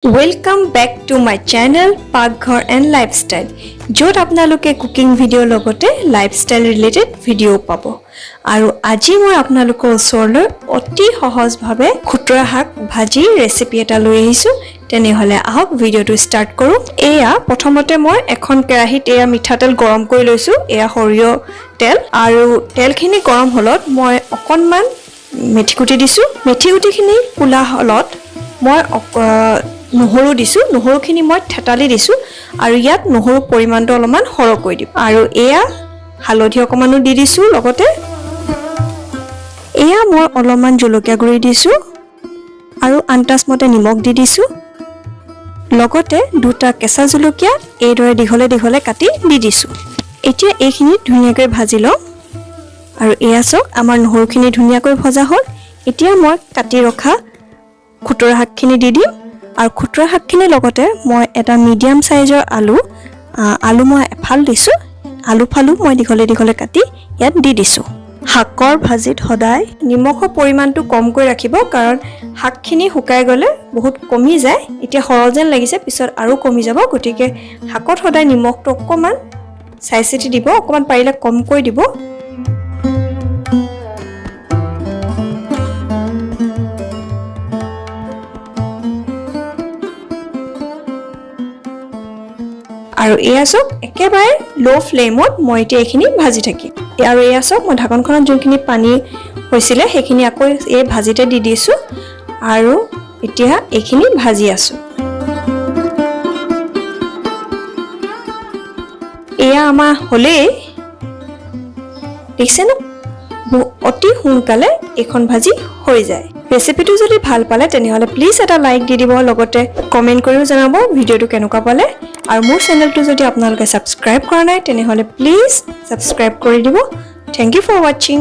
Welcome back to my channel Pakghar and Lifestyle. Jot apnaloke cooking video logote lifestyle related video pabo. Aru aji moi apnalokor osorloi oti sohoj bhabe Khutura Xaakor Bhaji recipe eta loi ahisu. Tene hole ahok video to start koru. Eya prothomote moi ekhon kerahit eya mithatel gorom kori loisu. Eya horiyo tel aru tel khini gorom holot moi okonman methi guti disu. Methi guti khini kula holot moi নহৰু দিছো নহৰুখিনি মই ঠেটালি দিছো আৰু ইয়াত নহৰু পৰিমাণটো অলপমান হৰ কৰি দিম আৰু এয়া হালধি অকমানো দি দিছো লগতে এয়া মই অলপমান জলকীয়া গুৰি দিছো আৰু আন্তাজ মতে নিমখ দি দিছো লগতে দুটা কেঁচা জলকীয়া এইদৰে দীঘলে দীঘলে কাটি দি দিছো এতিয়া এইখিনি ধুনীয়াকৈ ভাজি লওঁ আৰু এয়া চক আমাৰ নহৰুখিনি ধুনীয়াকৈ ভজা হ'ল এতিয়া মই কাটি ৰখা খুতৰা শাকখিনি দি দিম আৰু খুতৰা শাকখিনি লগতে মই এটা মিডিয়াম সাইজৰ আলু মই এফাল দিছো আলু ফালু মই দীঘলে দীঘলে কাটি ইয়াত দি দিছো শাকৰ ভাজিত সদায় নিমখৰ পৰিমাণটো কমকৈ ৰাখিব কাৰণ শাকখিনি শুকাই গলে বহুত কমি যায় এতিয়া সৰল যেন লাগিছে পিছত আৰু কমি যাব গতিকে শাকত সদায় নিমখটো অকমান চাই চিতি দিব অকমান পাৰিলে কমকৈ দিব আৰু এয়া সব একেবাৰে লো ফ্লেমত মই এতিয়া এখিনি ভাজি থাকিম আৰু এয়া সব মই ঢাকনখনত যোনখিনি পানী হৈছিলে সেইখিনি আকৌ এই ভাজিতে দি দিছো আৰু এতিয়া এখিনি ভাজি আছো এয়া আমাৰ হলে দেখছেনে অতি সোনকালে এখন ভাজি হৈ যায় ৰেচিপিটো যদি ভাল পালে তেনেহলে প্লিজ এটা লাইক দি দিব লগতে কমেন্ট কৰিও জনাব ভিডিওটো কেনেকুৱা পালে আৰু মোৰ চেনেলটো যদি আপোনালোকে সাবস্ক্ৰাইব কৰা নাই তেনেহলে প্লিজ সাবস্ক্ৰাইব কৰি দিব থ্যাংক ইউ ফৰ ওয়াচিং